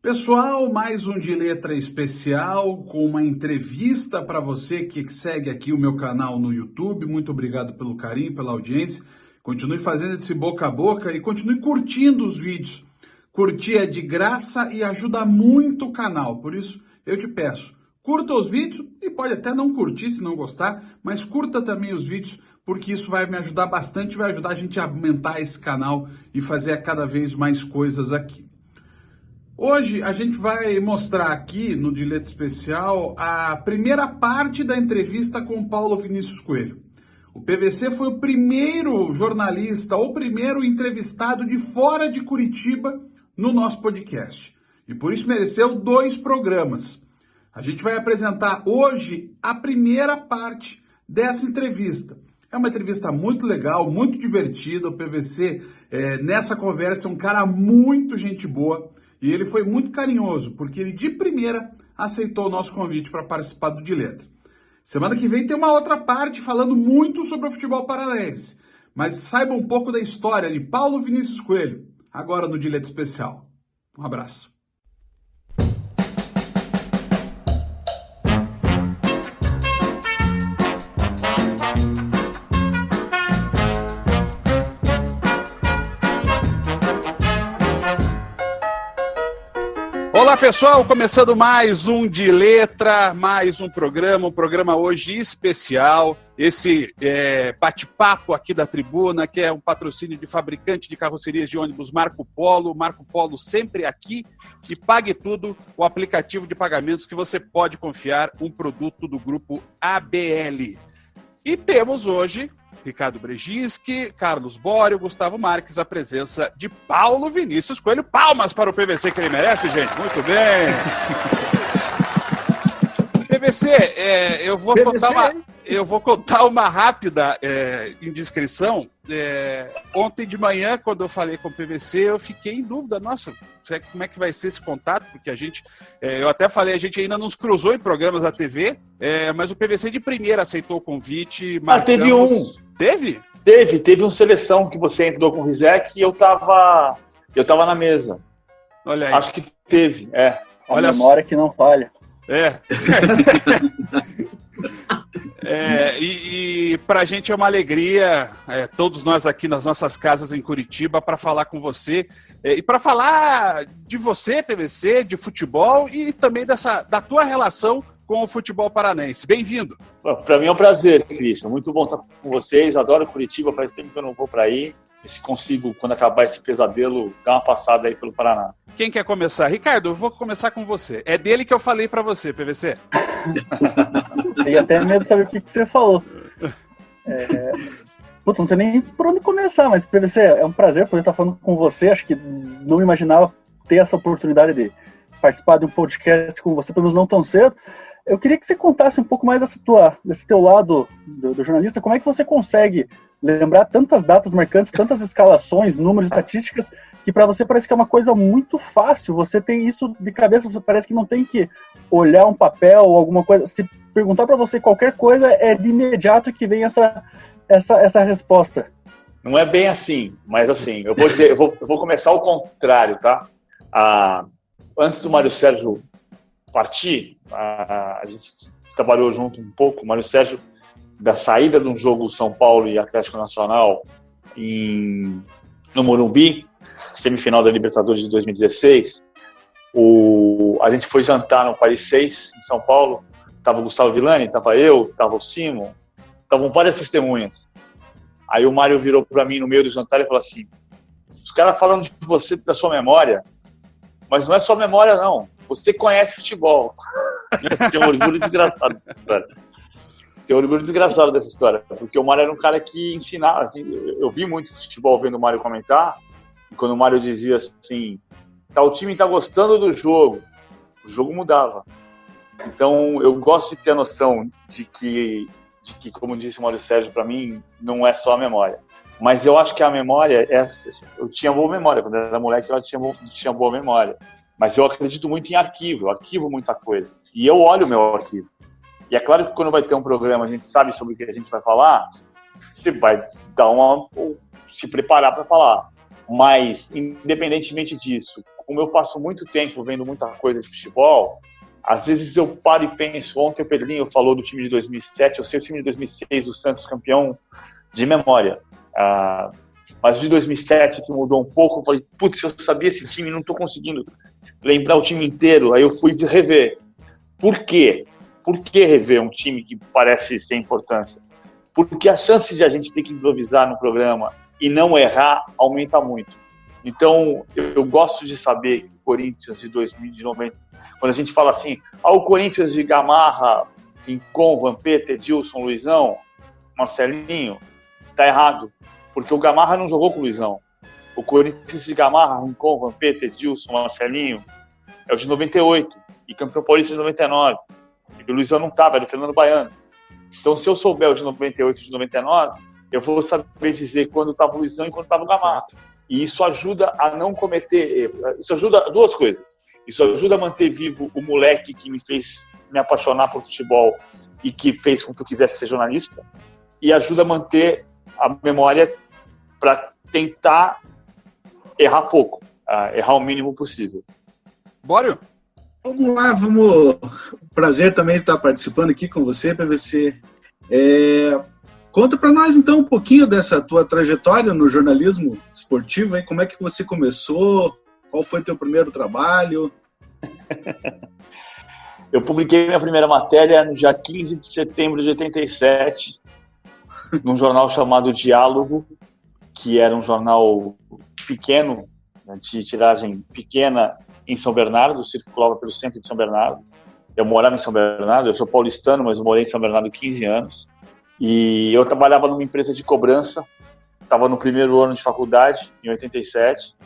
Pessoal, mais um de letra especial com uma entrevista para você que segue aqui o meu canal no YouTube. Muito obrigado pelo carinho, pela audiência. Continue fazendo esse boca a boca e continue curtindo os vídeos. Curtir é de graça e ajuda muito o canal. Por isso, eu te peço, curta os vídeos e pode até não curtir se não gostar, mas curta também os vídeos, porque isso vai me ajudar bastante, vai ajudar a gente a aumentar esse canal e fazer cada vez mais coisas aqui. Hoje a gente vai mostrar aqui no Dileta Especial a primeira parte da entrevista com o Paulo Vinícius Coelho. O PVC foi o primeiro jornalista ou primeiro entrevistado de fora de Curitiba no nosso podcast. E por isso mereceu 2 programas. A gente vai apresentar hoje a primeira parte dessa entrevista. É uma entrevista muito legal, muito divertida. O PVC, nessa conversa, é um cara muito gente boa. E ele foi muito carinhoso, porque ele de primeira aceitou o nosso convite para participar do De Letra. Semana que vem tem uma outra parte falando muito sobre o futebol paranaense. Mas saiba um pouco da história de Paulo Vinícius Coelho, agora no De Letra Especial. Um abraço. Olá pessoal, começando mais um De Letra, mais um programa hoje especial, esse bate-papo aqui da tribuna, que é um patrocínio de fabricante de carrocerias de ônibus Marco Polo sempre aqui, e Pague Tudo, o aplicativo de pagamentos que você pode confiar, um produto do grupo ABL. E temos hoje Ricardo Brzezinski, Carlos Bório, Gustavo Marques, a presença de Paulo Vinícius Coelho. Palmas para o PVC que ele merece, gente. Muito bem. PVC, eu vou contar uma rápida indiscrição. Ontem de manhã, quando eu falei com o PVC, eu fiquei em dúvida. Nossa, como é que vai ser esse contato? Porque a gente, eu até falei, a gente ainda nos cruzou em programas da TV, mas o PVC de primeira aceitou o convite. Teve um. Teve? Teve uma seleção que você entrou com o Rizek e eu tava na mesa. Olha aí. Acho que teve, Olha a memória que não falha. E pra gente é uma alegria, todos nós aqui nas nossas casas em Curitiba, para falar com você e para falar de você, PVC, de futebol e também da tua relação com o futebol paranaense. Bem-vindo. Para mim é um prazer, Cristian. Muito bom estar com vocês. Adoro Curitiba, faz tempo que eu não vou para aí. E se consigo, quando acabar esse pesadelo, dar uma passada aí pelo Paraná. Quem quer começar? Ricardo, eu vou começar com você. É dele que eu falei para você, PVC. Tenho até medo de saber o que você falou. Putz, não sei nem por onde começar, mas PVC, é um prazer poder estar falando com você. Acho que não me imaginava ter essa oportunidade de participar de um podcast com você, pelo menos não tão cedo. Eu queria que você contasse um pouco mais desse teu lado do jornalista. Como é que você consegue lembrar tantas datas marcantes, tantas escalações, números, estatísticas, que para você parece que é uma coisa muito fácil? Você tem isso de cabeça, parece que não tem que olhar um papel ou alguma coisa. Se perguntar para você qualquer coisa, é de imediato que vem essa resposta. Não é bem assim, mas assim, eu vou começar ao contrário, tá? Antes do Mário Sérgio partir, a gente trabalhou junto um pouco. O Mário Sérgio, da saída de um jogo São Paulo e Atlético Nacional no Morumbi, semifinal da Libertadores de 2016, a gente foi jantar no Paris 6, em São Paulo. Tava o Gustavo Villani, tava eu, tava o Simon, estavam várias testemunhas. Aí o Mário virou para mim no meio do jantar e falou assim: os caras falando de você, da sua memória, mas não é só memória, não. Você conhece futebol. Tem um orgulho desgraçado dessa história. Porque o Mário era um cara que ensinava. Assim, eu vi muito futebol vendo o Mário comentar. E quando o Mário dizia assim: o time está gostando do jogo, o jogo mudava. Então eu gosto de ter a noção de que como disse o Mário Sérgio, para mim, não é só a memória. Mas eu acho que a memória, eu tinha boa memória. Quando eu era moleque, eu tinha boa memória. Mas eu acredito muito em arquivo, eu arquivo muita coisa. E eu olho o meu arquivo. E é claro que quando vai ter um programa, a gente sabe sobre o que a gente vai falar, você vai dar se preparar para falar. Mas, independentemente disso, como eu passo muito tempo vendo muita coisa de futebol, às vezes eu paro e penso, ontem o Pedrinho falou do time de 2007, eu sei o time de 2006, o Santos campeão de memória, mas o de 2007 que mudou um pouco, eu falei, putz, eu sabia esse time, não estou conseguindo lembrar o time inteiro, aí eu fui rever. Por quê? Por que rever um time que parece sem importância? Porque a chance de a gente ter que improvisar no programa e não errar aumenta muito. Então, eu gosto de saber que o Corinthians de 2090, quando a gente fala assim, o Corinthians de Gamarra, Rincon, Vampeta, Edilson, Luizão, Marcelinho, tá errado, porque o Gamarra não jogou com o Luizão. O Corinthians de Gamarra, Rincon, Vampeta, Edilson, Marcelinho, é o de 98, e campeão paulista de 99. E o Luizão não estava, era o Fernando Baiano. Então, se eu souber o de 98 e de 99, eu vou saber dizer quando estava o Luizão e quando estava o Gamarra. E isso ajuda a não cometer erro. Isso ajuda duas coisas. Isso ajuda a manter vivo o moleque que me fez me apaixonar por futebol e que fez com que eu quisesse ser jornalista. E ajuda a manter a memória para tentar errar pouco, errar o mínimo possível. Bora! Vamos lá, vamos. Prazer também estar participando aqui com você, PVC. Conta para nós então um pouquinho dessa tua trajetória no jornalismo esportivo, aí, como é que você começou, qual foi teu primeiro trabalho? Eu publiquei minha primeira matéria no dia 15 de setembro de 87, num jornal chamado Diálogo, que era um jornal pequeno, de tiragem pequena, em São Bernardo, circulava pelo centro de São Bernardo. Eu morava em São Bernardo, eu sou paulistano, mas eu morei em São Bernardo 15 anos. E eu trabalhava numa empresa de cobrança, estava no primeiro ano de faculdade, em 87,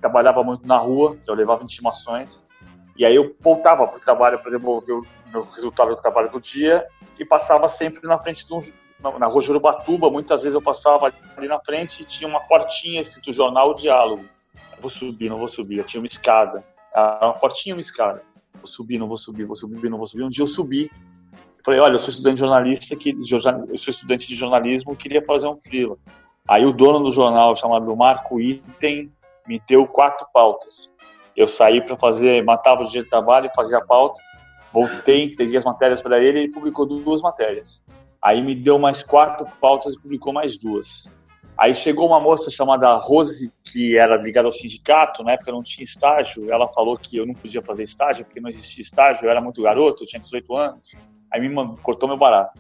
trabalhava muito na rua, eu levava intimações, e aí eu voltava para o trabalho para devolver o meu resultado do trabalho do dia, e passava sempre na frente na rua Jurubatuba, muitas vezes eu passava ali na frente e tinha uma portinha escrito Jornal Diálogo. Vou subir, não vou subir, eu tinha uma escada, uma portinha e uma escada. Vou subir, não vou subir, vou subir, não vou subir. Um dia eu subi, falei, olha, eu sou estudante de jornalismo, queria fazer um freela. Aí o dono do jornal, chamado Marco Item, me deu 4 pautas. Eu saí para matava o dia de trabalho e fazia a pauta, voltei, entreguei as matérias para ele e ele publicou 2 matérias. Aí me deu mais 4 pautas e publicou mais 2. Aí chegou uma moça chamada Rose, que era ligada ao sindicato, na época não tinha estágio, ela falou que eu não podia fazer estágio, porque não existia estágio, eu era muito garoto, eu tinha 18 anos, aí cortou meu barato.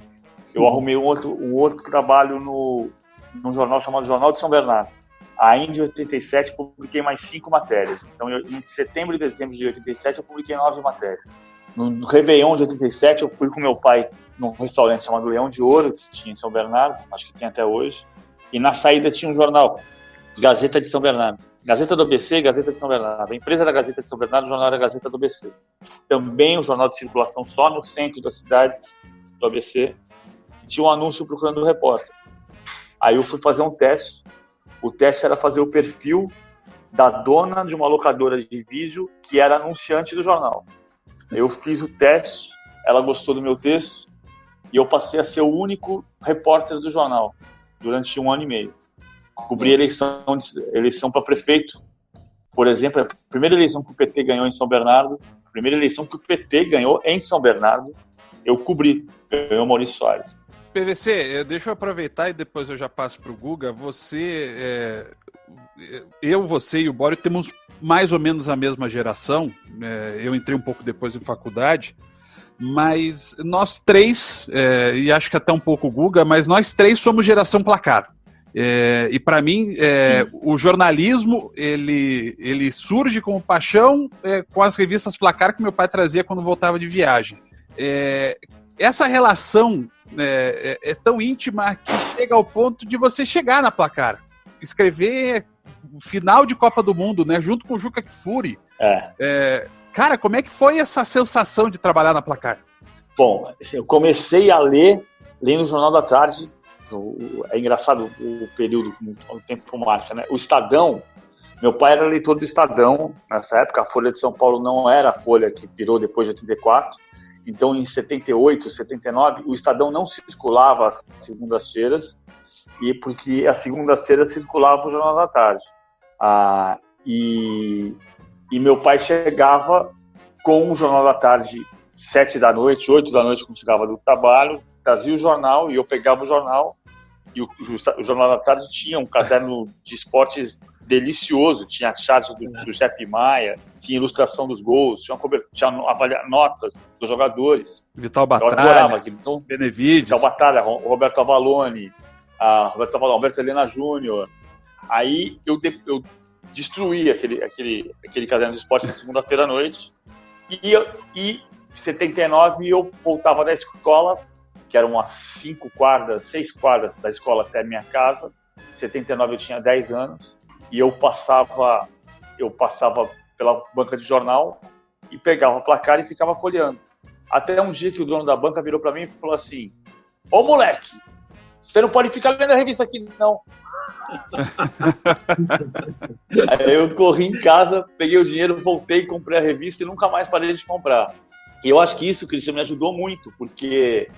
Eu arrumei um outro trabalho num jornal chamado Jornal de São Bernardo. Ainda em 87 publiquei mais 5 matérias, então em setembro e dezembro de 87 eu publiquei 9 matérias. No Réveillon de 87 eu fui com meu pai num restaurante chamado Leão de Ouro, que tinha em São Bernardo, acho que tem até hoje. E na saída tinha um jornal, Gazeta de São Bernardo. Gazeta do ABC e Gazeta de São Bernardo. A empresa da Gazeta de São Bernardo, o jornal era Gazeta do ABC. Também um jornal de circulação só no centro da cidade do ABC. Tinha um anúncio procurando um repórter. Aí eu fui fazer um teste. O teste era fazer o perfil da dona de uma locadora de vídeo que era anunciante do jornal. Eu fiz o teste, ela gostou do meu texto e eu passei a ser o único repórter do jornal durante 1 ano e meio. Cobri eleição para prefeito, por exemplo, a primeira eleição que o PT ganhou em São Bernardo, a primeira eleição que o PT ganhou em São Bernardo, eu cobri, ganhou Maurício Soares. PVC, deixa eu aproveitar e depois eu já passo para o Guga. Você e o Bório temos mais ou menos a mesma geração, eu entrei um pouco depois em faculdade, mas nós três, e acho que até um pouco o Guga, mas nós três somos geração placar. E para mim, o jornalismo, ele surge como paixão com as revistas placar que meu pai trazia quando voltava de viagem. Essa relação é tão íntima que chega ao ponto de você chegar na placar, escrever final de Copa do Mundo, né, junto com o Juca Kfouri. Cara, como é que foi essa sensação de trabalhar na placar? Bom, eu comecei a ler no Jornal da Tarde. É engraçado o período, o tempo marca, né? O Estadão, meu pai era leitor do Estadão nessa época. A Folha de São Paulo não era a Folha que virou depois de 84. Então, em 78, 79, o Estadão não circulava às segundas-feiras, e porque às segundas-feiras circulava o Jornal da Tarde. E E meu pai chegava com o Jornal da Tarde, 7 da noite, 8 da noite, quando chegava do trabalho, trazia o jornal e eu pegava o jornal. E o Jornal da Tarde tinha um caderno de esportes delicioso, tinha a charge do Jeff Maia, tinha ilustração dos gols, tinha notas dos jogadores. Vital Batalha, Benevides, Vital Batalha, Roberto Avalone, Alberto Helena Júnior. Aí eu destruí aquele caderno de esportes na segunda-feira à noite. E em 79 eu voltava da escola, que eram umas 6 quadras da escola até a minha casa. Em 79 eu tinha 10 anos. E eu passava pela banca de jornal e pegava o placar e ficava folheando. Até um dia que o dono da banca virou para mim e falou assim: ô moleque, você não pode ficar lendo a revista aqui não. Aí eu corri em casa, peguei o dinheiro, voltei, comprei a revista e nunca mais parei de comprar. E eu acho que isso, Christian, me ajudou muito, porque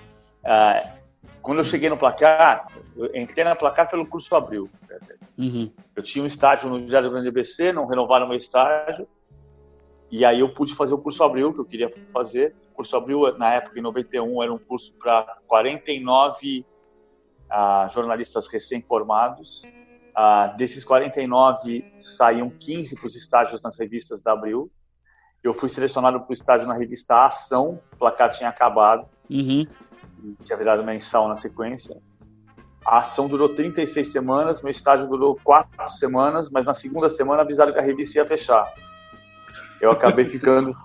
quando eu cheguei no placar, eu entrei na placar pelo curso Abril. Uhum. Eu tinha um estágio no Diário do Grande ABC, não renovaram meu estágio, e aí eu pude fazer o curso Abril, que eu queria fazer. O curso Abril, na época, em 91, era um curso para 49 jornalistas recém-formados. Desses 49, saíam 15 para os estágios nas revistas da Abril. Eu fui selecionado para o estágio na revista Ação, o placar tinha acabado, tinha virado mensal na sequência. A Ação durou 36 semanas, meu estágio durou 4 semanas, mas na segunda semana avisaram que a revista ia fechar. Eu acabei ficando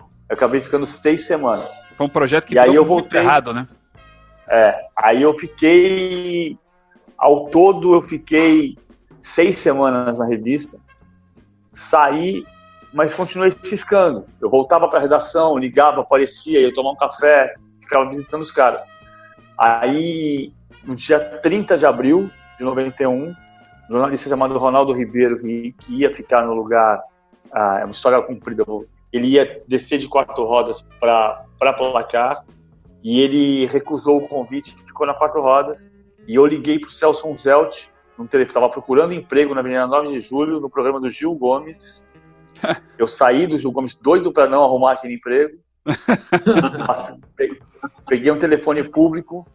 6 semanas. Foi um projeto que deu muito errado, né? Aí eu fiquei... Ao todo, eu fiquei 6 semanas na revista, saí, mas continuei ciscando. Eu voltava para a redação, ligava, aparecia, ia tomar um café, ficava visitando os caras. Aí, no dia 30 de abril de 91, um jornalista chamado Ronaldo Ribeiro, que ia ficar no lugar, é uma história comprida, ele ia descer de 4 rodas para placar, e ele recusou o convite, ficou na 4 rodas, e eu liguei para o Celso Zelt, estava procurando emprego na Avenida 9 de Julho, no programa do Gil Gomes. Eu saí do Gil Gomes doido para não arrumar aquele emprego. Peguei um telefone público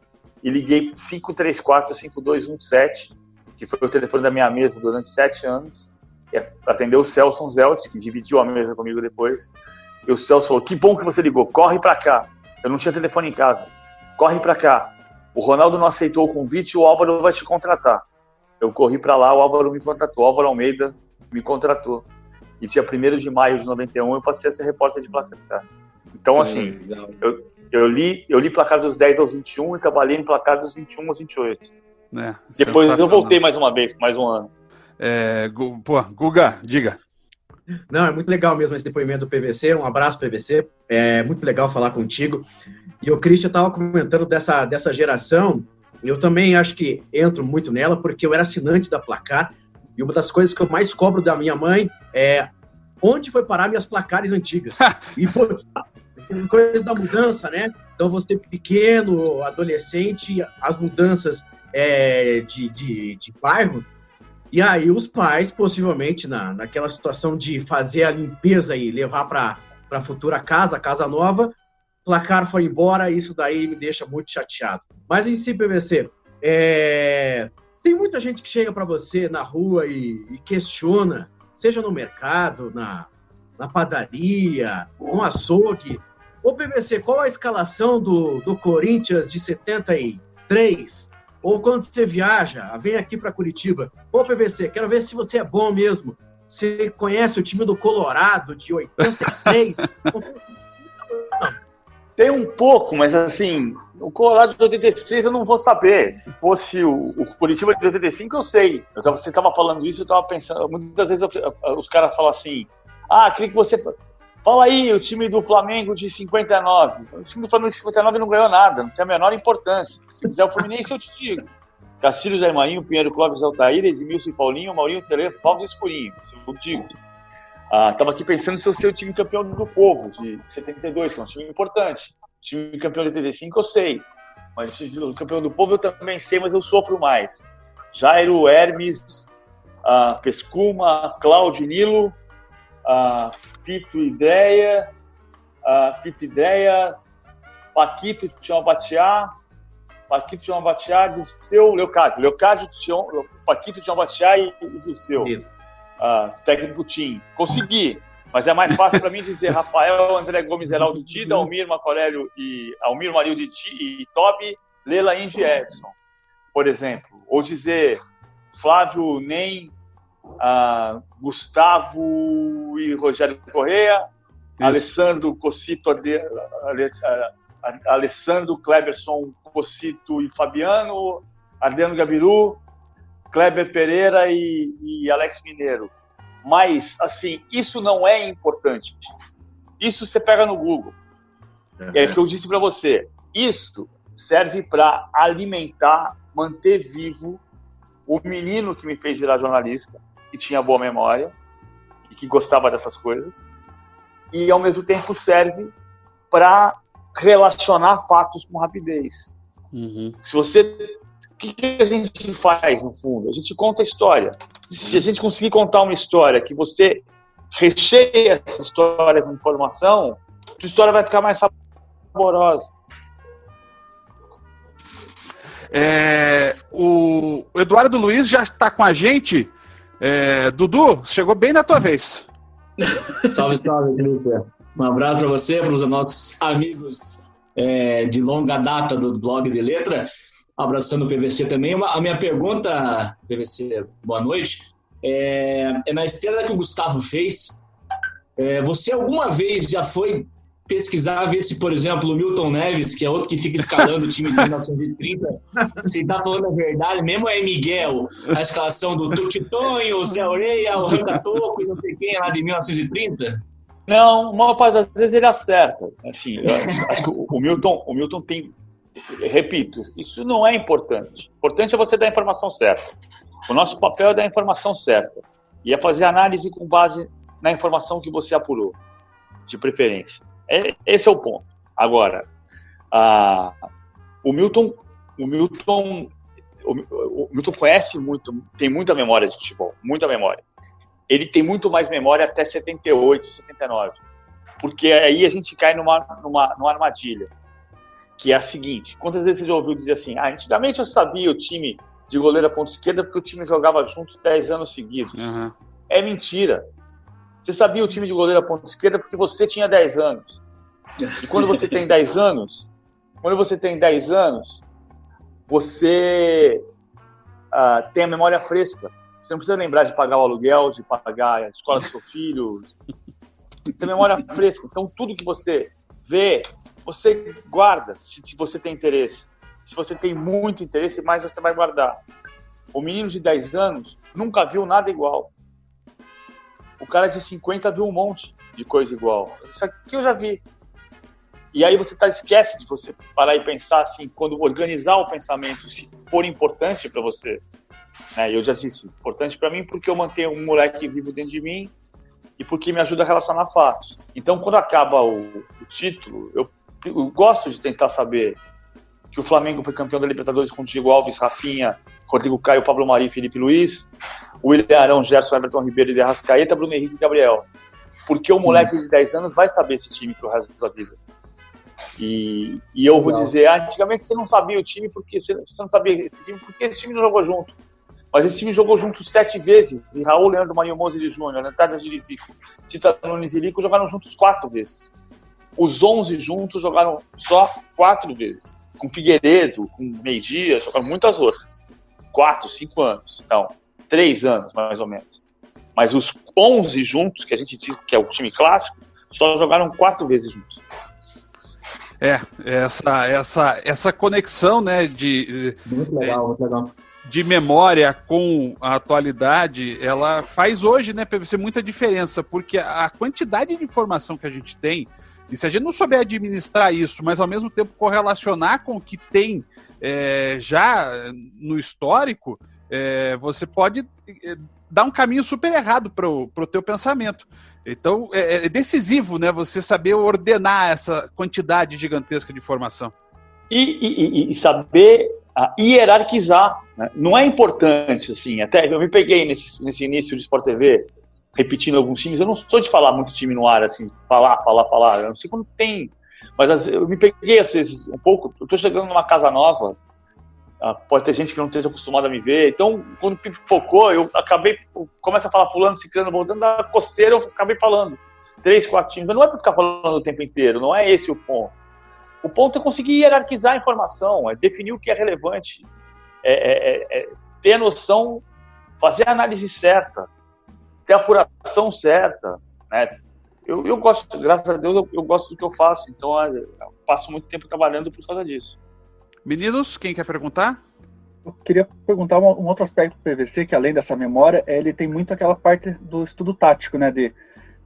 e liguei 534-5217, que foi o telefone da minha mesa durante 7 anos. E atendeu o Celso Zelt, que dividiu a mesa comigo depois. E o Celso falou: que bom que você ligou, corre para cá. Eu não tinha telefone em casa. Corre para cá. O Ronaldo não aceitou o convite, o Álvaro vai te contratar. Eu corri para lá, o Álvaro me contratou. O Álvaro Almeida me contratou. E dia 1º de maio de 91 eu passei a ser repórter de placar. Então, assim, eu li placar dos 10 aos 21 e trabalhei em placar dos 21 aos 28. Depois eu voltei mais uma vez, mais um ano. Guga, diga. Não, é muito legal mesmo esse depoimento do PVC. Um abraço, PVC. É muito legal falar contigo. E o Christian estava comentando dessa geração. Eu também acho que entro muito nela, porque eu era assinante da Placar. E uma das coisas que eu mais cobro da minha mãe é onde foi parar minhas placares antigas. E, pô, coisas da mudança, né? Então, você pequeno, adolescente, as mudanças de bairro. E aí os pais, possivelmente, naquela situação de fazer a limpeza e levar para a futura casa nova, placar foi embora, e isso daí me deixa muito chateado. Mas em si, PVC, tem muita gente que chega para você na rua e questiona, seja no mercado, na padaria, no açougue. Ô, PVC, qual a escalação do Corinthians de 73? Ou quando você viaja, vem aqui para Curitiba. Ô, PVC, quero ver se você é bom mesmo. Você conhece o time do Colorado de 83? Tem um pouco, mas assim, o Colorado de 86 eu não vou saber. Se fosse o Curitiba de 85, eu sei. Você estava falando isso, eu estava pensando. Muitas vezes os caras falam assim: queria que você... Fala aí, o time do Flamengo de 59. O time do Flamengo de 59 não ganhou nada, não tem a menor importância. Se quiser o Fluminense, eu te digo. Castilho, Zé Marinho, Pinheiro, Clóvis, Altair, Edmilson e Paulinho, Maurinho, Teleto, Paulo e Escurinho. Isso eu digo. Estava aqui pensando se eu sei o time campeão do Povo, de 72, que é um time importante. O time campeão de 85 eu sei. Mas o campeão do Povo eu também sei, mas eu sofro mais. Jairo, Hermes, Pescuma, Cláudio, Nilo... Pito Ideia, Paquito Tchambatiá, Dirceu, Leocádio, Paquito Tchambatiá e Dirceu. Técnico Tim. Consegui, mas é mais fácil para mim dizer Rafael, André Gomes, Heraldo Dida, Almir Macorélio e Almir Marildo e Tobi, Lela Indy Edson, por exemplo. Ou dizer Flávio Nem, Gustavo e Rogério Correia, Alessandro Cocito, Alessandro Cleberson, Cocito e Fabiano, Adriano Gabiru, Kleber Pereira e Alex Mineiro. Mas, assim, isso não é importante. Isso você pega no Google. É o que eu disse para você. Isso serve para alimentar, manter vivo o menino que me fez virar jornalista, que tinha boa memória e que gostava dessas coisas. E, ao mesmo tempo, serve para relacionar fatos com rapidez. Se você... O que a gente faz, no fundo? A gente conta a história. Se a gente conseguir contar uma história que você recheia essa história com informação, a história vai ficar mais saborosa. O Eduardo Luiz já está com a gente. Dudu, chegou bem na tua vez. Salve, Cristian. Um abraço para você, para os nossos amigos de longa data do blog de letra. Abraçando o PVC também. A minha pergunta, PVC, boa noite, é na esteira que o Gustavo fez. Você alguma vez já foi pesquisar, ver se, por exemplo, o Milton Neves, que é outro que fica escalando o time de 1930, se está falando a verdade, mesmo é Miguel, a escalação do Tutitonho, o Zé Oreia, o Rancatoco e não sei quem lá de 1930? Não, uma parte das vezes ele acerta. Assim, acho que o Milton tem... Repito, isso não é importante. O importante é você dar a informação certa. O nosso papel é dar a informação certa. E é fazer análise com base na informação que você apurou, de preferência. Esse é o ponto. Agora, o Milton conhece muito, tem muita memória de futebol, muita memória. Ele tem muito mais memória até 78, 79. Porque aí a gente cai numa armadilha. Que é a seguinte: quantas vezes você já ouviu dizer assim, antigamente eu sabia o time de goleiro à ponta esquerda porque o time jogava junto 10 anos seguidos. É mentira. Você sabia o time de goleiro à ponta esquerda porque você tinha 10 anos. E quando você tem 10 anos, você tem a memória fresca. Você não precisa lembrar de pagar o aluguel, de pagar a escola do seu filho. Tem memória fresca. Então, tudo que você vê, você guarda, se você tem interesse. Se você tem muito interesse, mais você vai guardar. O menino de 10 anos nunca viu nada igual. O cara de 50 viu um monte de coisa igual. Isso aqui eu já vi. E aí você esquece de você parar e pensar assim, quando organizar o pensamento, se for importante para você. Eu já disse, importante para mim porque eu mantenho um moleque vivo dentro de mim e porque me ajuda a relacionar fatos. Então, quando acaba o título, eu gosto de tentar saber que o Flamengo foi campeão da Libertadores com Diego Alves, Rafinha, Rodrigo Caio, Pablo Mari, Felipe Luiz, William Arão, Gerson, Everton Ribeiro, de Arrascaeta, Bruno Henrique e Gabriel. Porque o moleque de 10 anos vai saber esse time pro resto da vida. E eu vou dizer, antigamente você não sabia o time porque você não sabia esse time porque esse time não jogou junto. Mas esse time jogou junto 7 vezes. E Raul, Leandro, Marinho, Mose de Júnior, Antárdio de Zico, Tita Nunes e Lico jogaram juntos 4 vezes. Os 11 juntos jogaram só 4 vezes. Com Figueiredo, com Meia-Dia, jogaram muitas outras. 4, 5 anos. Então, 3 anos, mais ou menos. Mas os 11 juntos, que a gente diz que é o time clássico, só jogaram 4 vezes juntos. Essa conexão, né, muito legal, muito legal. De memória com a atualidade, ela faz hoje, né, PVC, muita diferença, porque a quantidade de informação que a gente tem, e se a gente não souber administrar isso, mas ao mesmo tempo correlacionar com o que tem já no histórico, você pode dar um caminho super errado para o teu pensamento. Então, é decisivo, né, você saber ordenar essa quantidade gigantesca de informação. E saber hierarquizar. Né? Não é importante, assim, até eu me peguei nesse início de Sport TV, repetindo alguns times. Eu não sou de falar muito time no ar, assim, falar. Eu não sei quando tem, mas eu me peguei, às vezes, um pouco. Eu tô chegando numa casa nova, pode ter gente que não esteja acostumada a me ver, então, quando pipocou, eu começo a falar fulano, ciclano, voltando da coceira, eu acabei falando 3, 4 times, mas não é para ficar falando o tempo inteiro, não é esse o ponto. O ponto é conseguir hierarquizar a informação, é definir o que é relevante, ter a noção, fazer a análise certa, ter a apuração certa, né? Eu gosto, graças a Deus, eu gosto do que eu faço, então eu passo muito tempo trabalhando por causa disso. Meninos, quem quer perguntar? Eu queria perguntar um outro aspecto do PVC, que além dessa memória, ele tem muito aquela parte do estudo tático, né? De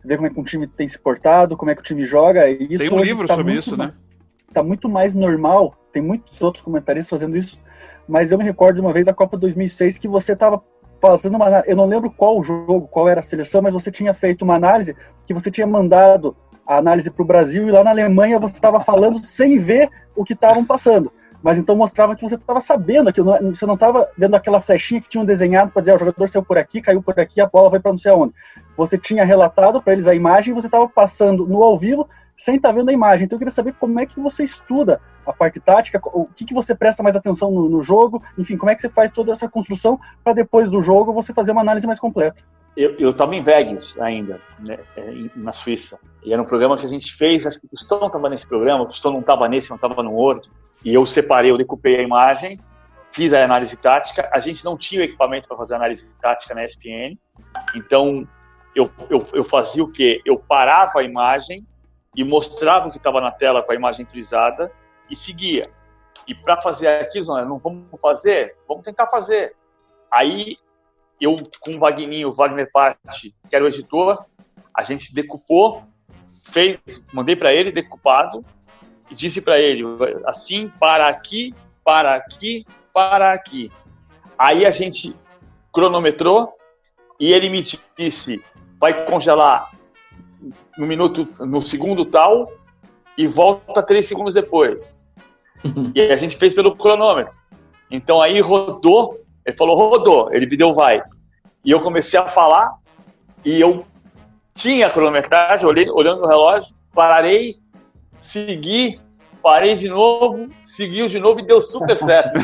ver como é que um time tem se portado, como é que o time joga. E isso tem um livro sobre isso, né? Tá muito mais normal, tem muitos outros comentaristas fazendo isso, mas eu me recordo de uma vez da Copa 2006 que você estava fazendo uma análise, eu não lembro qual jogo, qual era a seleção, mas você tinha feito uma análise que você tinha mandado a análise para o Brasil e lá na Alemanha você estava falando sem ver o que estavam passando. Mas então mostrava que você estava sabendo, que você não estava vendo aquela flechinha que tinham desenhado para dizer, o jogador saiu por aqui, caiu por aqui, a bola vai para não sei aonde. Você tinha relatado para eles a imagem e você estava passando no ao vivo sem estar vendo a imagem. Então eu queria saber como é que você estuda a parte tática, o que você presta mais atenção no jogo, enfim, como é que você faz toda essa construção para depois do jogo você fazer uma análise mais completa. Eu estava em Vegas ainda, né, na Suíça, e era um programa que a gente fez, acho que o Tostão estava nesse programa, o Tostão não estava nesse, não estava no outro, e eu separei, eu decupei a imagem, fiz a análise tática, a gente não tinha o equipamento para fazer análise tática na ESPN, então eu fazia o quê? Eu parava a imagem e mostrava o que estava na tela com a imagem frisada e seguia. E para fazer aquilo, não vamos fazer? Vamos tentar fazer. Aí eu, com o Wagner Patti, que era o editor, a gente decupou, mandei para ele decupado e disse para ele, assim, para aqui, para aqui, para aqui. Aí a gente cronometrou e ele me disse, vai congelar no segundo tal e volta 3 segundos depois. E a gente fez pelo cronômetro. Então aí rodou, ele falou, rodou, ele me deu vai. E eu comecei a falar e eu tinha a cronometragem, olhando no relógio, parei, segui, parei de novo, seguiu de novo e deu super certo.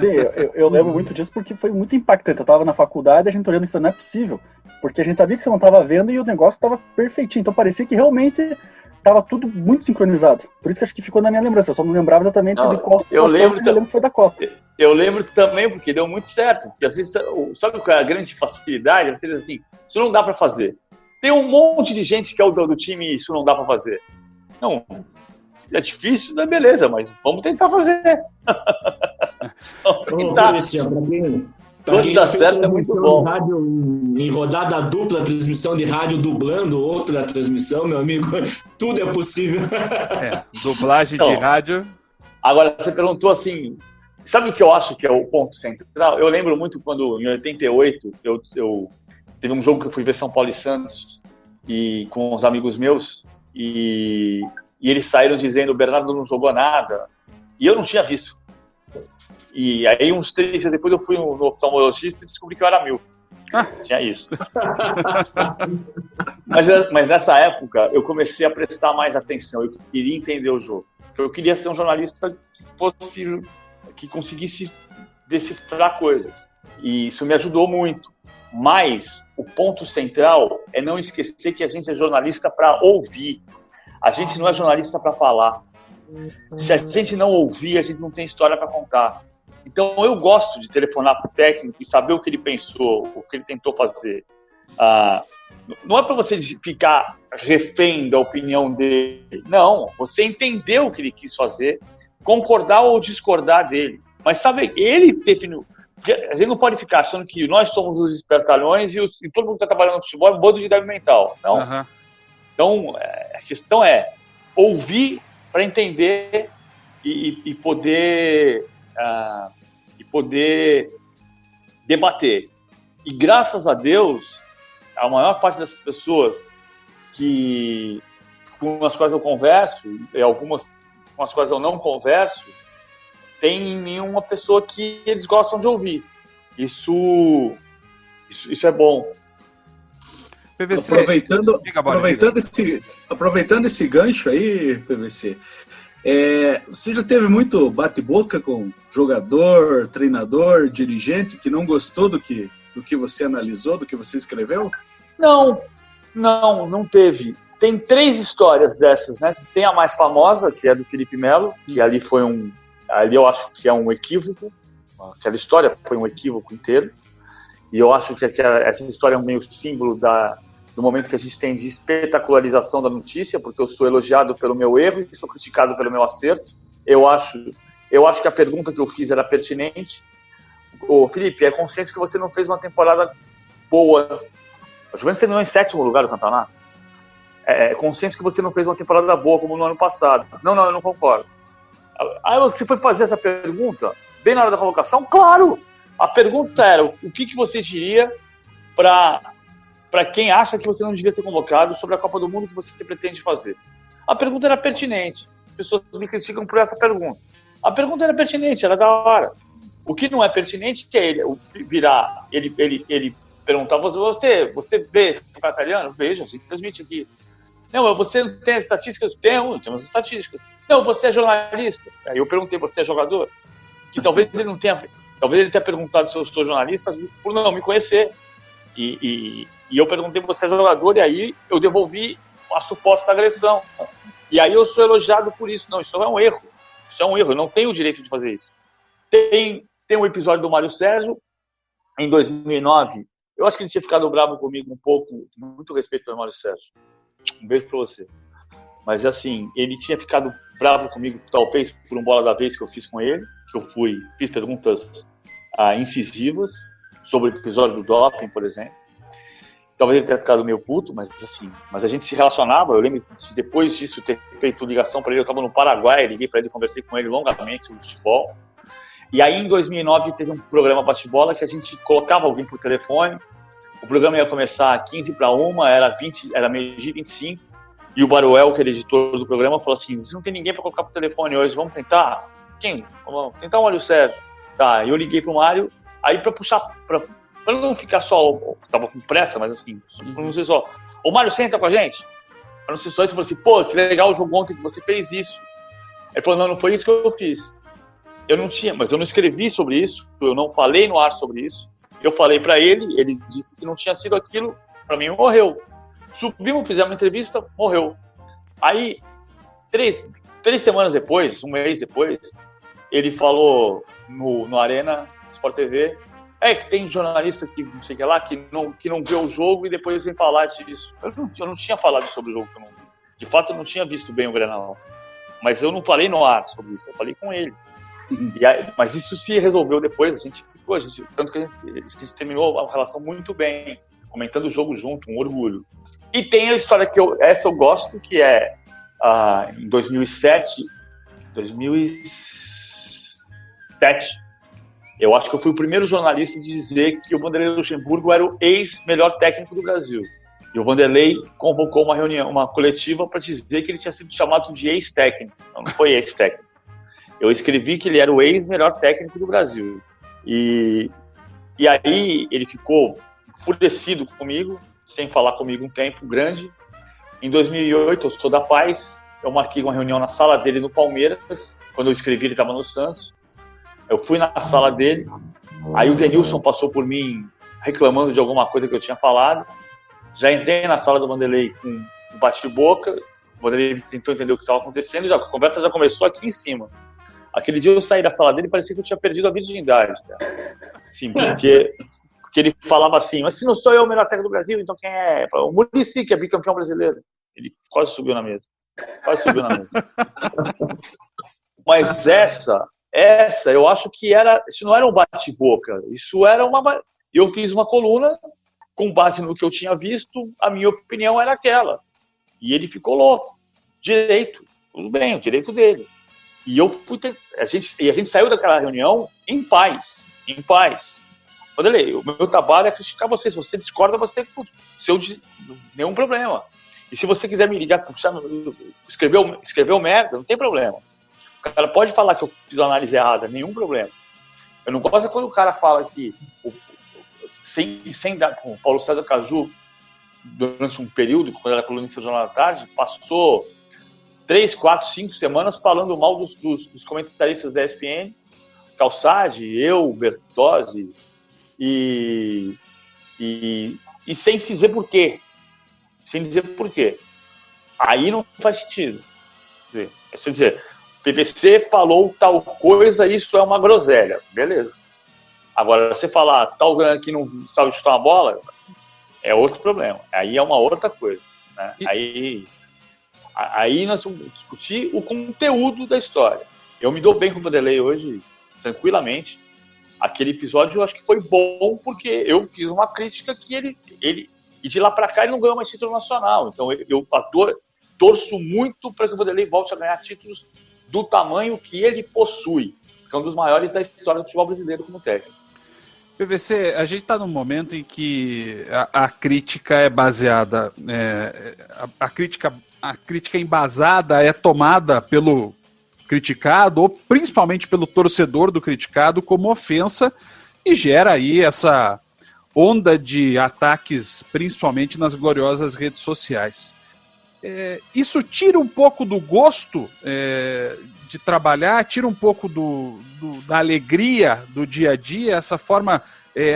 Sim, eu lembro muito disso porque foi muito impactante. Eu estava na faculdade, a gente olhando e falando, não é possível. Porque a gente sabia que você não estava vendo e o negócio estava perfeitinho. Então parecia que realmente estava tudo muito sincronizado. Por isso que acho que ficou na minha lembrança. Eu só não lembrava exatamente de qual eu lembro que foi da Copa. Eu lembro também porque deu muito certo. Porque às vezes, sabe qual é a grande facilidade? Você diz assim, isso não dá para fazer. Tem um monte de gente que é do time isso não dá para fazer. Não, é difícil, não é beleza, mas vamos tentar fazer. Vamos tentar. Quando dá certo é muito bom. Rádio, em rodada dupla, transmissão de rádio dublando outra transmissão, meu amigo, tudo é possível. Dublagem de rádio. Agora, você perguntou assim, sabe o que eu acho que é o ponto central? Eu lembro muito quando, em 88, eu teve um jogo que eu fui ver São Paulo e Santos e, com uns amigos meus e eles saíram dizendo o Bernardo não jogou nada e eu não tinha visto. E aí, uns 3 dias depois, eu fui no oftalmologista e descobri que eu era míope. Tinha isso. mas nessa época, eu comecei a prestar mais atenção. Eu queria entender o jogo. Eu queria ser um jornalista que conseguisse decifrar coisas. E isso me ajudou muito. Mas o ponto central é não esquecer que a gente é jornalista para ouvir. A gente não é jornalista para falar. Se a gente não ouvir, a gente não tem história para contar. Então eu gosto de telefonar para o técnico e saber o que ele pensou, o que ele tentou fazer. Não é para você ficar refém da opinião dele. Não, você entendeu o que ele quis fazer, concordar ou discordar dele. Mas sabe, ele definiu. Porque a gente não pode ficar achando que nós somos os espertalhões e todo mundo que está trabalhando no futebol é um bando de débil mental. Não. Uhum. Então a questão é ouvir para entender e poder debater. E graças a Deus, a maior parte dessas pessoas com as quais eu converso, e algumas com as quais eu não converso, tem em mim uma pessoa que eles gostam de ouvir. Isso é bom. PVC. Aproveitando esse gancho aí, PVC, você já teve muito bate-boca com jogador, treinador, dirigente que não gostou do que você analisou, do que você escreveu? Não teve. Tem 3 histórias dessas, né? Tem a mais famosa, que é do Felipe Melo, que ali eu acho que é um equívoco. Aquela história foi um equívoco inteiro. E eu acho que essa história é um meio símbolo do momento que a gente tem de espetacularização da notícia, porque eu sou elogiado pelo meu erro e sou criticado pelo meu acerto. Eu acho que a pergunta que eu fiz era pertinente. Felipe, é consenso que você não fez uma temporada boa. A Juventus terminou em 7º lugar do campeonato. É consenso que você não fez uma temporada boa como no ano passado. Não, eu não concordo. Aí você foi fazer essa pergunta bem na hora da convocação? Claro! A pergunta era, o que você diria para quem acha que você não devia ser convocado sobre a Copa do Mundo que você pretende fazer? A pergunta era pertinente. As pessoas me criticam por essa pergunta. A pergunta era pertinente, era da hora. O que não é pertinente é ele perguntar, você vê o italiano? Veja, a gente transmite aqui. Não, você não tem estatísticas? Temos estatísticas. Não, você é jornalista? Aí eu perguntei, você é jogador? Que talvez ele tenha perguntado se eu sou jornalista por não me conhecer. E eu perguntei, você é jogador? E aí eu devolvi a suposta agressão. E aí eu sou elogiado por isso. Não, isso é um erro. Eu não tenho o direito de fazer isso. Tem um episódio do Mário Sérgio, em 2009. Eu acho que ele tinha ficado bravo comigo um pouco, muito respeito pelo Mário Sérgio. Um beijo pra você. Mas assim, ele tinha ficado bravo comigo, talvez por um bola da vez que eu fiz com ele, que eu fiz perguntas incisivas sobre o episódio do doping, por exemplo. Talvez ele tenha ficado meio puto, mas a gente se relacionava. Eu lembro de depois disso ter feito ligação para ele, eu estava no Paraguai, liguei para ele, conversei com ele longamente sobre futebol. E aí em 2009 teve um programa bate-bola que a gente colocava alguém por telefone. O programa ia começar às 15:45, era meio-dia 25, e o Baruel, que era editor do programa, falou assim, não tem ninguém para colocar por telefone hoje, vamos tentar? Quem? Vamos tentar o Mário Sérgio. Tá, eu liguei pro Mário, aí para puxar, para não ficar só, tava com pressa, mas assim, não sei só, ô Mário, senta com a gente? Para não ser só isso, eu falei assim, pô, que legal o jogo ontem que você fez isso. Ele falou, não foi isso que eu fiz. Mas eu não escrevi sobre isso, eu não falei no ar sobre isso. Eu falei para ele disse que não tinha sido aquilo, para mim morreu. Subimos, fizemos uma entrevista, morreu. Aí, 3 semanas depois, um mês depois, ele falou no Arena Sport TV, que tem jornalista que não sei o que lá, que não vê o jogo e depois vem falar disso. Eu não tinha falado sobre o jogo que eu não vi. De fato, eu não tinha visto bem o Grenal. Mas eu não falei no ar sobre isso, eu falei com ele. Mas isso se resolveu depois, tanto que a gente terminou a relação muito bem, comentando o jogo junto, um orgulho. E tem a história que eu gosto, que é em 2007, eu acho que eu fui o primeiro jornalista de dizer que o Vanderlei Luxemburgo era o ex-melhor técnico do Brasil. E o Vanderlei convocou uma reunião, uma coletiva, para dizer que ele tinha sido chamado de ex-técnico. Não foi ex-técnico. Eu escrevi que ele era o ex-melhor técnico do Brasil. E aí ele ficou enfurecido comigo, sem falar comigo um tempo grande. Em 2008, eu sou da Paz, eu marquei uma reunião na sala dele no Palmeiras. Quando eu escrevi, ele estava no Santos. Eu fui na sala dele, aí o Denilson passou por mim reclamando de alguma coisa que eu tinha falado. Já entrei na sala do Vanderlei com um bate-boca. O Vanderlei tentou entender o que estava acontecendo, a conversa já começou aqui em cima. Aquele dia eu saí da sala dele e parecia que eu tinha perdido a virgindade, cara. Sim, porque ele falava assim, mas se não sou eu o melhor técnico do Brasil, então quem é? O Muricy, que é bicampeão brasileiro. Ele quase subiu na mesa. Mas essa, eu acho que isso não era um bate-boca, isso era eu fiz uma coluna com base no que eu tinha visto, a minha opinião era aquela. E ele ficou louco. Direito, tudo bem, o direito dele. E a gente saiu daquela reunião em paz. Vanderlei, o meu trabalho é criticar você. Se você discorda, nenhum problema. E se você quiser me ligar, escreveu merda, não tem problema. O cara pode falar que eu fiz a análise errada, nenhum problema. Eu não gosto quando o cara fala que, sem dar, com o Paulo César Caju, durante um período, quando era colunista do Jornal da Tarde, passou 3, 4, 5 semanas falando mal dos comentaristas da ESPN, Calçade, eu, Bertozzi, e sem dizer por quê. Sem dizer por quê. Aí não faz sentido. Quer dizer, o PVC falou tal coisa, isso é uma groselha. Beleza. Agora, você falar tal que não sabe chutar uma bola, é outro problema. Aí é uma outra coisa. Né? Aí nós vamos discutir o conteúdo da história. Eu me dou bem com o Vanderlei hoje, tranquilamente. Aquele episódio eu acho que foi bom porque eu fiz uma crítica que ele e de lá para cá ele não ganhou mais título nacional. Então eu torço muito para que o Vanderlei volte a ganhar títulos do tamanho que ele possui, que é um dos maiores da história do futebol brasileiro como técnico. PVC, a gente está num momento em que a crítica é baseada, a crítica embasada é tomada pelo criticado, ou principalmente pelo torcedor do criticado, como ofensa, e gera aí essa onda de ataques, principalmente nas gloriosas redes sociais. Isso tira um pouco do gosto de trabalhar, tira um pouco da alegria do dia a dia, essa forma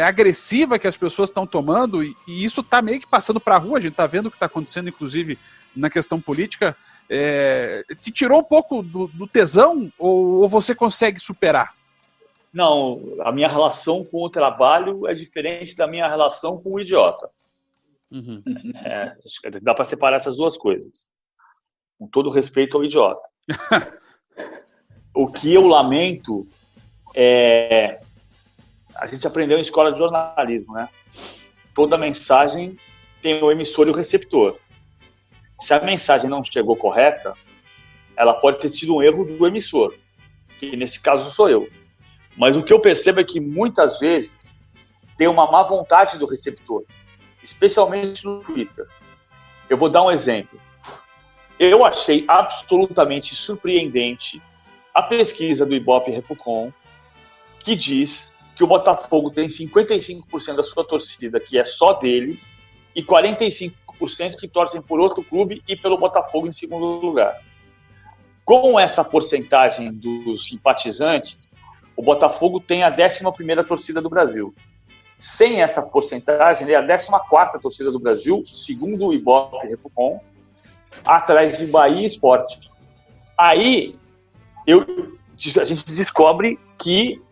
agressiva que as pessoas estão tomando, e isso está meio que passando para a rua, a gente está vendo o que está acontecendo, inclusive, na questão política. Te tirou um pouco do tesão, ou você consegue superar? Não, a minha relação com o trabalho é diferente da minha relação com o idiota. Uhum. Dá para separar essas duas coisas. Com todo respeito ao idiota. O que eu lamento a gente aprendeu em escola de jornalismo, né? Toda mensagem tem o emissor e o receptor. Se a mensagem não chegou correta, ela pode ter tido um erro do emissor, que nesse caso sou eu. Mas o que eu percebo é que muitas vezes tem uma má vontade do receptor, especialmente no Twitter. Eu vou dar um exemplo. Eu achei absolutamente surpreendente a pesquisa do Ibope Repucon, que diz que o Botafogo tem 55% da sua torcida que é só dele e 45% que torcem por outro clube e pelo Botafogo em segundo lugar. Com essa porcentagem dos simpatizantes, o Botafogo tem a 11ª torcida do Brasil. Sem essa porcentagem, ele é a 14ª torcida do Brasil, segundo o Ibope Repucon, atrás de Bahia e Sport. Aí, a gente descobre que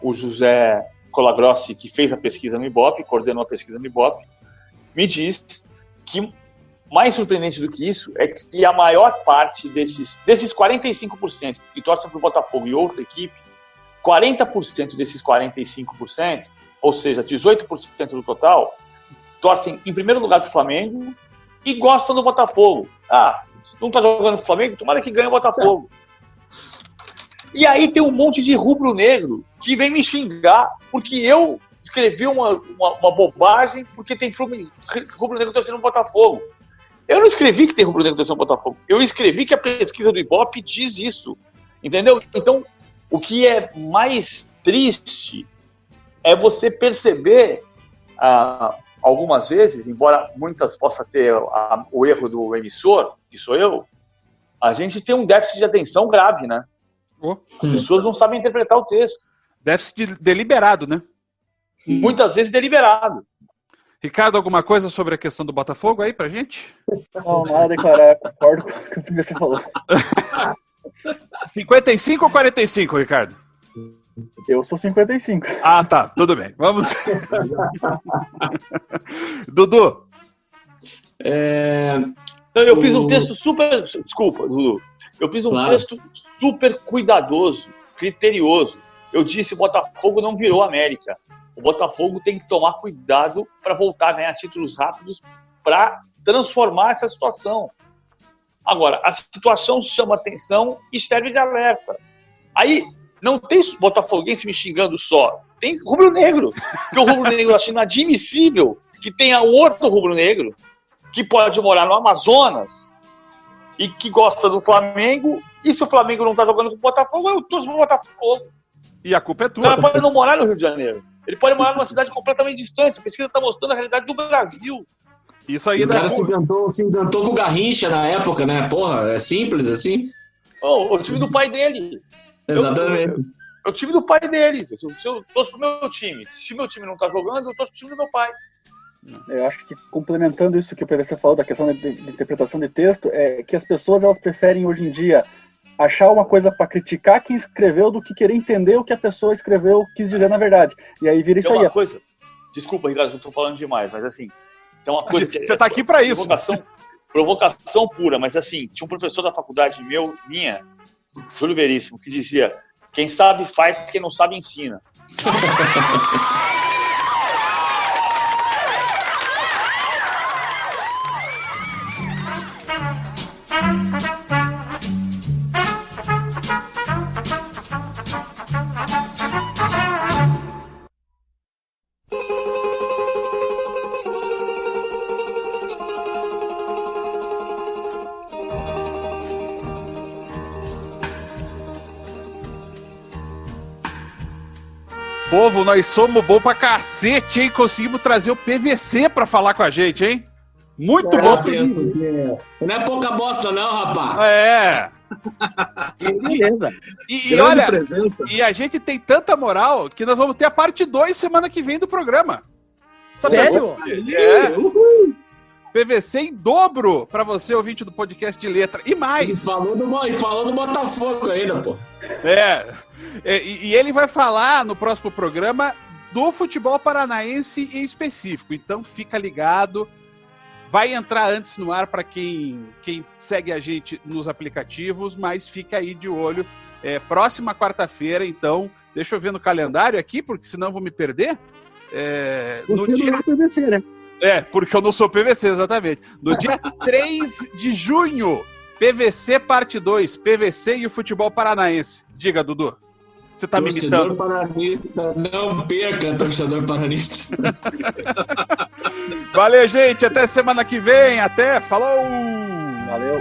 o José Colagrossi, que fez a pesquisa no Ibope, coordenou a pesquisa no Ibope, me diz que mais surpreendente do que isso é que a maior parte desses 45% que torcem para o Botafogo e outra equipe, 40% desses 45%, ou seja, 18% do total, torcem em primeiro lugar para o Flamengo e gostam do Botafogo. Não está jogando para o Flamengo? Tomara que ganhe o Botafogo. E aí tem um monte de rubro-negro que vem me xingar porque eu escrevi uma bobagem porque tem rubro-negro torcendo no Botafogo. Eu não escrevi que tem rubro-negro torcendo no Botafogo. Eu escrevi que a pesquisa do Ibope diz isso. Entendeu? Então, o que é mais triste é você perceber, algumas vezes, embora muitas possa ter o erro do emissor, que sou eu, a gente tem um déficit de atenção grave, né? As pessoas não sabem interpretar o texto. Déficit deliberado, né? Muitas vezes deliberado. Ricardo, alguma coisa sobre a questão do Botafogo aí pra gente? Não, nada a declarar. Concordo com o que você falou. 55 ou 45, Ricardo? Eu sou 55. Ah, tá. Tudo bem. Vamos. Dudu? Eu fiz um texto super... Desculpa, Dudu. Eu fiz um texto super cuidadoso, criterioso. Eu disse que o Botafogo não virou América. O Botafogo tem que tomar cuidado para voltar a ganhar títulos rápidos para transformar essa situação. Agora, a situação chama atenção e serve de alerta. Aí, não tem botafoguense me xingando só. Tem rubro-negro. Porque o rubro-negro acha inadmissível que tenha outro rubro-negro que pode morar no Amazonas e que gosta do Flamengo, e se o Flamengo não tá jogando com o Botafogo, eu torço pro Botafogo. E a culpa é O tua. cara pode não morar no Rio de Janeiro. Ele pode morar numa cidade completamente distante. A pesquisa está mostrando a realidade do Brasil. Isso aí o cara se encantou com o Garrincha na época, né? Porra, é simples assim. O time do pai dele. Exatamente. É o time do pai dele. Eu torço pro meu time. Se meu time não tá jogando, eu torço pro time do meu pai. Eu acho que, complementando isso que o PVC falou da questão de interpretação de texto, é que as pessoas elas preferem hoje em dia achar uma coisa para criticar quem escreveu do que querer entender o que a pessoa escreveu quis dizer na verdade. E aí vira isso aí. Coisa... Desculpa, Ricardo, eu tô falando demais, mas assim, tem uma coisa que você tá aqui para isso. Provocação pura, mas assim, tinha um professor da faculdade minha, Júlio Veríssimo, que dizia: quem sabe faz, quem não sabe ensina. Povo, nós somos bons pra cacete, hein? Conseguimos trazer o PVC pra falar com a gente, hein? Muito bom. Não é pouca bosta não, rapaz. É. E olha, e a gente tem tanta moral que nós vamos ter a parte 2 semana que vem do programa. Sério? PVC em dobro pra você, ouvinte do podcast de letra. E mais. Falou do Botafogo ainda, pô. E ele vai falar no próximo programa do futebol paranaense em específico. Então fica ligado. Vai entrar antes no ar para quem segue a gente nos aplicativos, mas fica aí de olho. Próxima quarta-feira, então, deixa eu ver no calendário aqui, porque senão eu vou me perder. No dia... não é PVC, né? Porque eu não sou PVC, exatamente. No dia 3 de junho, PVC parte 2, PVC e o futebol paranaense. Diga, Dudu. Você tá me imitando? Paranista, não perca, torcedor paranista. Valeu, gente. Até semana que vem. Até. Falou!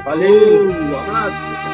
Valeu. Um abraço.